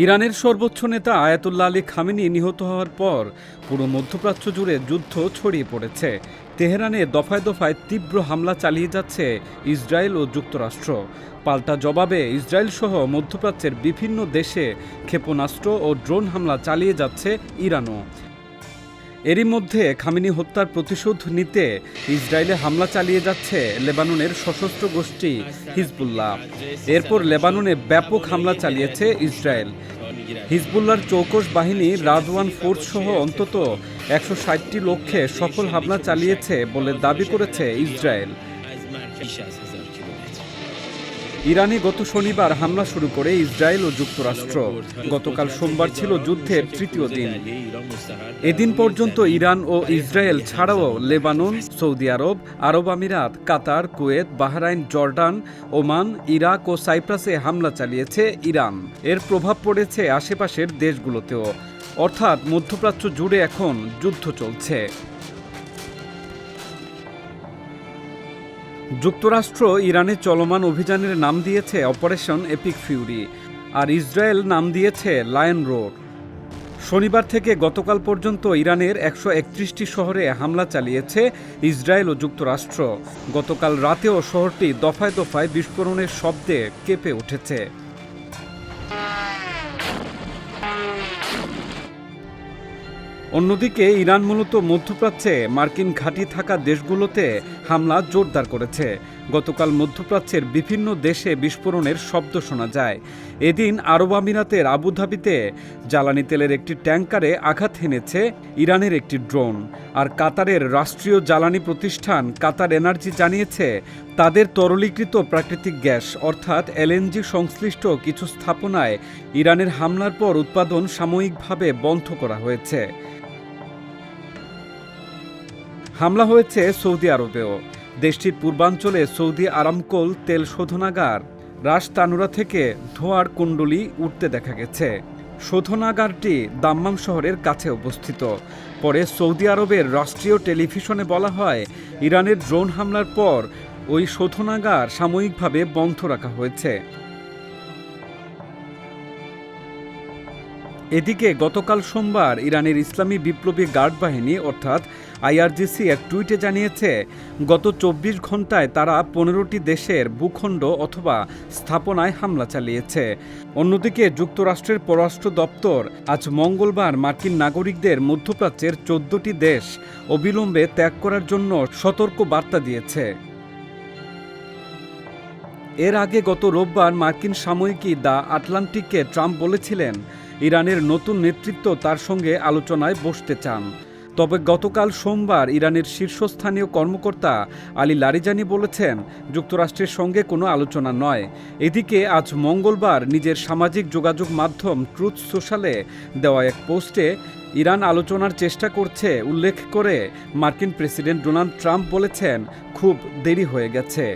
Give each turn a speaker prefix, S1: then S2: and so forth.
S1: ইরানের সর্বোচ্চ নেতা আয়াতুল্লাহ আলী খামেনি নিহত হওয়ার পর পুরো মধ্যপ্রাচ্য জুড়ে যুদ্ধ ছড়িয়ে পড়েছে। তেহরানে দফায় দফায় তীব্র হামলা চালিয়ে যাচ্ছে ইসরায়েল ও যুক্তরাষ্ট্র। পাল্টা জবাবে ইসরায়েল সহ মধ্যপ্রাচ্যের বিভিন্ন দেশে ক্ষেপণাস্ত্র ও ড্রোন হামলা চালিয়ে যাচ্ছে ইরানও। এরই মধ্যে খামেনি হত্যার প্রতিশোধ নিতে ইসরায়েলে হামলা চালিয়ে যাচ্ছে লেবাননের সশস্ত্র গোষ্ঠী হিজবুল্লাহ। এরপর লেবাননে ব্যাপক হামলা চালিয়েছে ইসরায়েল। হিজবুল্লাহর চৌকস বাহিনী রাদওয়ান ফোর্স সহ অন্তত 160টি লক্ষ্যে সফল হামলা চালিয়েছে বলে দাবি করেছে ইসরায়েল। ইরানে গত শনিবার হামলা শুরু করে ইসরায়েল ও যুক্তরাষ্ট্র। গতকাল সোমবার ছিল যুদ্ধের তৃতীয় দিন। এদিন পর্যন্ত ইরান ও ইসরায়েল ছাড়াও লেবানন, সৌদি আরব, আরব আমিরাত, Qatar, Kuwait, Bahrain, Jordan, Oman, Iraq ও সাইপ্রাসে হামলা চালিয়েছে ইরান। এর প্রভাব পড়েছে আশেপাশের দেশগুলোতেও, অর্থাৎ মধ্যপ্রাচ্য জুড়ে এখন যুদ্ধ চলছে। যুক্তরাষ্ট্র ইরানে চলমান অভিযানের নাম দিয়েছে অপারেশন এপিক ফিউরি, আর ইসরায়েল নাম দিয়েছে লায়ন রোর। শনিবার থেকে গতকাল পর্যন্ত ইরানের 131টি শহরে হামলা চালিয়েছে ইসরায়েল ও যুক্তরাষ্ট্র। গতকাল রাতেও শহরটি দফায় দফায় বিস্ফোরণের শব্দে কেঁপে উঠেছে। অন্যদিকে ইরান মূলত মধ্যপ্রাচ্যে মার্কিন ঘাঁটি থাকা দেশগুলোতে হামলা জোরদার করেছে। গতকাল মধ্যপ্রাচ্যের বিভিন্ন দেশে বিস্ফোরণের শব্দ শোনা যায়। এদিন আরব আমিরাতের আবুধাবিতে জ্বালানি তেলের একটি ট্যাঙ্কারে আঘাত হেনেছে ইরানের একটি ড্রোন। আর কাতারের রাষ্ট্রীয় জ্বালানি প্রতিষ্ঠান কাতার এনার্জি জানিয়েছে তাদের তরলীকৃত প্রাকৃতিক গ্যাস অর্থাৎ এলএনজি সংশ্লিষ্ট কিছু স্থাপনায় ইরানের হামলার পর উৎপাদন সাময়িকভাবে বন্ধ করা হয়েছে। হামলা হয়েছে সৌদি আরবেও। দেশটির পূর্বাঞ্চলে সৌদি আরামকোল তেল শোধনাগার রাস তানুরা থেকে ধোঁয়ার কুণ্ডলী উঠতে দেখা গেছে। শোধনাগারটি দাম্মাম শহরের কাছে অবস্থিত। পরে সৌদি আরবের রাষ্ট্রীয় টেলিভিশনে বলা হয় ইরানের ড্রোন হামলার পর ওই শোধনাগার সাময়িকভাবে বন্ধ রাখা হয়েছে। এদিকে গতকাল সোমবার ইরানের ইসলামী বিপ্লবী গার্ড বাহিনী অর্থাৎ আইআরজিসি এক টুইটে জানিয়েছে গত 24 ঘন্টায় তারা 15টি দেশের ভূখণ্ড অথবা স্থাপনায় হামলা চালিয়েছে। অন্যদিকে যুক্তরাষ্ট্রের পররাষ্ট্র দপ্তর আজ মঙ্গলবার মার্কিন নাগরিকদের মধ্যপ্রাচ্যের 14টি দেশ অবিলম্বে ত্যাগ করার জন্য সতর্ক বার্তা দিয়েছে। এর আগে গত রোববার মার্কিন সাময়িকী দ্য আটলান্টিককে ট্রাম্প বলেছিলেন ইরানের নতুন নেতৃত্ব তার সঙ্গে আলোচনায় বসতে চান। তবে গতকাল সোমবার ইরানের শীর্ষস্থানীয় কর্মকর্তা আলী লারিজানি বলেছেন যুক্তরাষ্ট্রের সঙ্গে কোনো আলোচনা নয়। এদিকে আজ মঙ্গলবার নিজের সামাজিক যোগাযোগ মাধ্যম ট্রুথ সোশ্যালে দেওয়া এক পোস্টে ইরান আলোচনার চেষ্টা করছে উল্লেখ করে মার্কিন প্রেসিডেন্ট ডোনাল্ড ট্রাম্প বলেছেন খুব দেরি হয়ে গেছে।